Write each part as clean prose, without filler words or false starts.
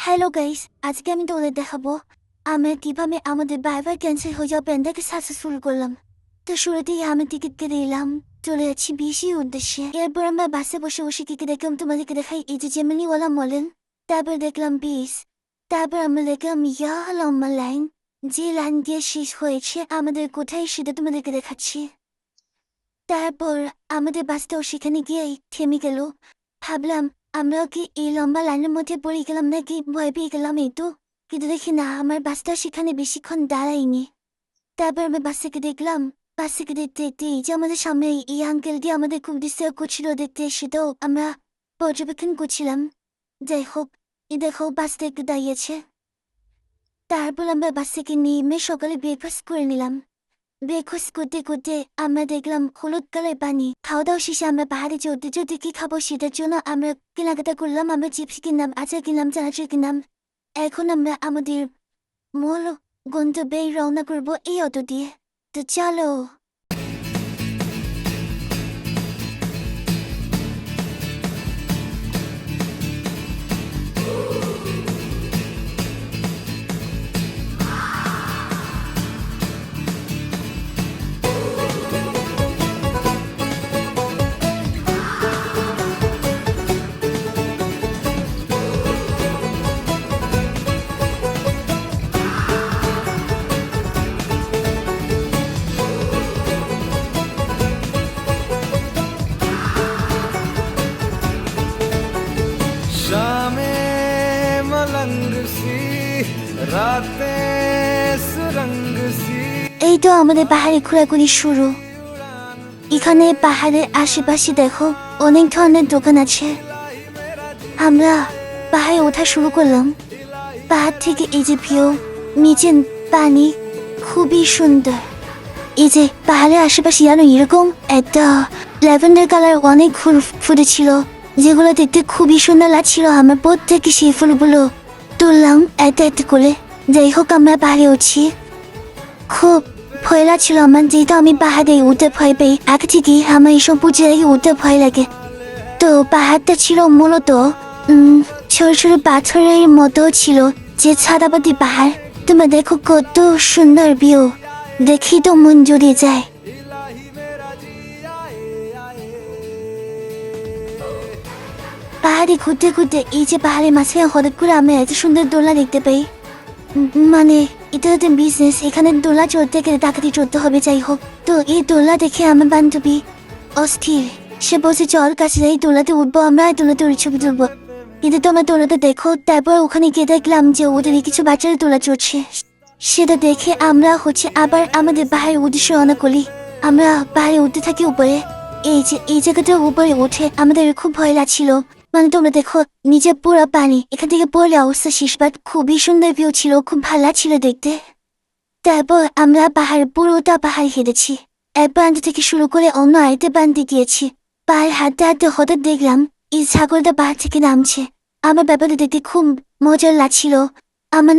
Hello guys, আজকে আমি তোমাদের দেখাবো আমরা কিভাবে আমাদের বারবার ক্যান্সেল হয়ে যাওয়া প্ল্যানটাকে সাকসেসফুল করলাম। তো শুরুতেই আমি টিকিট কেটে এলাম, চলে যাচ্ছি বিশির উদ্দেশ্যে। এরপর আমরা বাসে বসে বসে কি দেখলাম তোমাদেরকে দেখাই, এই যে জেমিনিওয়ালা মলেন, তারপর দেখলাম বিশ, তারপর আমরা দেখলাম ইয়া লম্বা লাইন, যে লাইন দিয়ে শেষ হয়েছে আমাদের কোথায় সেটা তোমাদেরকে দেখাচ্ছি। তারপর আমাদের বাসটাও সেখানে গিয়ে থেমে গেল। ভাবলাম আমরাও কি এই লম্বা লাইনের মধ্যে পড়ে গেলাম নাকি, ভয় পেয়ে গেলাম এই তো। কিন্তু দেখি না, আমার বাসটা সেখানে বেশিক্ষণ দাঁড়ায়নি। তারপর আমি বাস থেকে দেখলাম, বাস থেকে দেখতে দেখতে এই যে আমাদের সামনে এই আঙ্কেলটি আমাদের খুব ডিস্টার্ব করছিল দেখতে, সেটাও আমরা পর্যবেক্ষণ করছিলাম। যাই হোক, এই দেখো বাসটা একটু দাঁড়িয়েছে। তারপর আমরা বাস থেকে নেমে সকালে ব্রেকফাস্ট করে নিলাম। ব্রেকফাস্ট করতে করতে আমরা দেখলাম হলুদ কালার পানি। খাওয়া দাওয়া শেষে আমরা পাহাড়ে চড়তে চড়তে কি খাবো সেটার জন্য আমরা কেনাকাটা করলাম। আমরা চিপস কিনলাম, আচার কিনলাম, চানাচুর কিনলাম। এখন আমরা আমাদের মূল গন্তব্যে রওনা করবো এই অটো দিয়ে। তো চলো। शामें मलंग सी रातें सुरंग सी। এই তো আমাদের পাহাড়ে ঘোরাঘুরি শুরু। এখানে পাহাড়ের আশেপাশে দেখো অনেক ধরনের দোকান আছে। আমরা পাহাড়ে ওঠা শুরু করলাম। পাহাড় থেকে এই যে ভিউ, নিচে পানি, খুবই সুন্দর। এই যে পাহাড়ের আশেপাশে যেন এরকম একটা ল্যাভেন্ডার কালার অনেক ফুল ফুটেছিল, যেগুলো দেখতে খুবই সুন্দর লাগছিল। আমরা প্রত্যেকে সেই ফুলগুলো তুললাম একটা একটা করে। যাই হোক, আমরা পাহাড়ে উঠছি। খুব ভয় লাগছিল আমার, যেহেতু আমি পাহাড়ে উঠতে ভয় পাই। আগে থেকে আমার এইসব পুজো উঠতে ভয় লাগে। তো পাহাড়টা ছিল মূলত ছোট ছোট পাথরের মতো ছিল, যে ছাদাপাতি পাহাড়। তোমরা দেখো কত সুন্দর ভিউ, দেখি তো মন জুড়ে যায়। পাহাড়ে ঘুরতে ঘুরতে এই যে পাহাড়ের মাঝে হঠাৎ করে আমরা এত সুন্দর দোলনা দেখতে পাই। মানে এটা তো বিজনেস, এখানে দোলা চড়তে গেলে টাকাতে চড়তে হবে। যাই হোক, তো এই দোলা দেখে আমার বান্ধবী অস্থির। সে বলছে চল কাছে এই দোলাতে উঠবো, আমরা এই দোলাতে উঠে ছবি তুলবো। কিন্তু তোমরা দোলাতে দেখো। তারপর ওখানে গিয়ে দেখলাম যে ওদের কিছু বাচ্চারা দোলা চড়ছে। সেটা দেখে আমরা আবার আমাদের পাহাড়ে উদ্দেশ্যে রওনা করি। আমরা পাহাড়ে উঠতে থাকি উপরে। এই জায়গাটার উপরে উঠে আমাদের খুব ভয় লাগছিল। মানে তোমরা দেখো নিচে পুরো পানি, এখান থেকে পড়লে অবস্থা শেষ। বাট খুবই সুন্দর ভিউ ছিল, খুব ভালো লাগছিল দেখতে। তারপর আমরা পুরোটা পাহাড় হেঁটেছি। এক প্রান্ত থেকে শুরু করে অন্য আরেকটা প্রান্তে গিয়েছি। পাহাড় হাঁটতে হাঁটতে হঠাৎ দেখলাম এই ছাগলটা পাহাড় থেকে নামছে। আমার ব্যাপারটা দেখতে খুব মজার লাগছিল।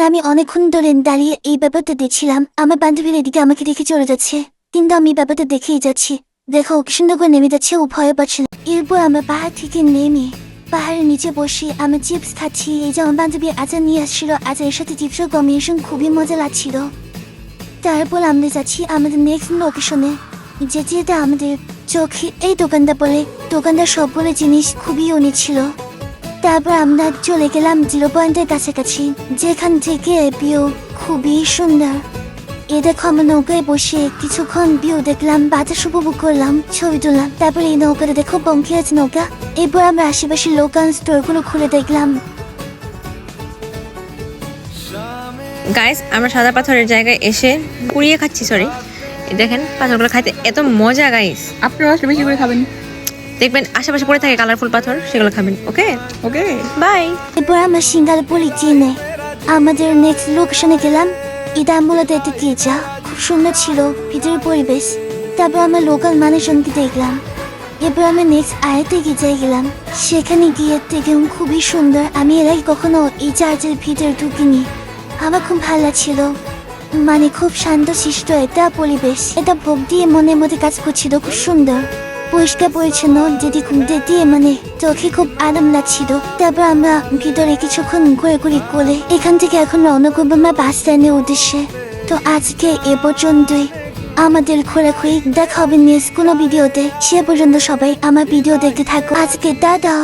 আমি অনেকক্ষণ ধরে দাঁড়িয়ে এই ব্যাপারটা দেখছিলাম। আমার বান্ধবীর এদিকে আমাকে দেখে চলে যাচ্ছে, কিন্তু আমি ব্যাপারটা দেখেই যাচ্ছি। দেখো কি সুন্দর করে নেমে যাচ্ছে, ও ভয় পাচ্ছে না। এরপর আমরা পাহাড় থেকে নেমে পাহাড়ের নিচে বসে আমি চিপস খাচ্ছি। এই যে আমার বান্ধবী আচার নিয়ে আসছিল, আচারের সাথে চিপসের কম্বিনেশন খুবই মজা লাগছিল। তারপর আমরা যাচ্ছি আমাদের নেক্সট লোকেশনে, যেটা আমাদের চোখে এই দোকানটা পড়ে। দোকানটার সবগুলো জিনিস খুবই অনেক ছিল। তারপর আমরা চলে গেলাম 0 পয়েন্টের কাছাকাছি, যেখান থেকে ভিউ খুবই সুন্দর। এ দেখো আমরা নৌকায় বসে কিছুক্ষণ ভিউ দেখলাম, বাতাস উপভোগ করলাম, ছবি তুললাম। তারপর এই নৌকাটা দেখো পঙ্খী আছে নৌকা। এরপর আমরা আশেপাশে লোকাল স্টোরগুলো খুলে দেখলাম। গাইস, আমরা সাদা পাথরের জায়গায় এসে পুড়িয়ে খাচ্ছি। সরি, দেখেন পাথরগুলো খাইতে এত মজা। গাইস, আপনারা আসলে বেশি করে খাবেন, দেখবেন আশেপাশে পড়ে থাকে কালারফুল পাথর, সেগুলো খাবেন। ওকে ওকে বাই। এরপর আমরা সিঙ্গাপুরে চিনে আমাদের নেক্সট লোকেশনে গেলাম। এটা মূলত একটা গির্জা, খুব সুন্দর ছিল ভিতরের পরিবেশ। তারপর আমরা লোকাল মানুষজনকে দেখলাম। এরপর আমরা নেক্সট আরেকটা গির্জায় গেলাম। সেখানে গিয়ে দেখলাম খুবই সুন্দর। আমি এর আগে কখনো এই চার্চের ভিতরে ঢুকিনি। আমার খুব ভালো লাগছিল, মানে খুব শান্ত শিষ্ট একটা পরিবেশ। এটা ভোগ দিয়ে মনের মধ্যে কাজ করছিল, খুব সুন্দর। পরিষ্কার পরিচ্ছন্ন যেদিকে দিয়ে মানে চোখে খুব আরাম লাগছিল। তারপর আমরা ভিতরে কিছুক্ষণ ঘোরাঘুরি করে এখান থেকে এখন রওনা করবো আমরা বাস স্ট্যান্ডের উদ্দেশ্যে। তো আজকে এ পর্যন্তই আমাদের ঘোরাঘুরি, দেখা হবে নেক্সট কোনো ভিডিওতে। সে পর্যন্ত সবাই আমার ভিডিও দেখতে থাকো। আজকে দাদা।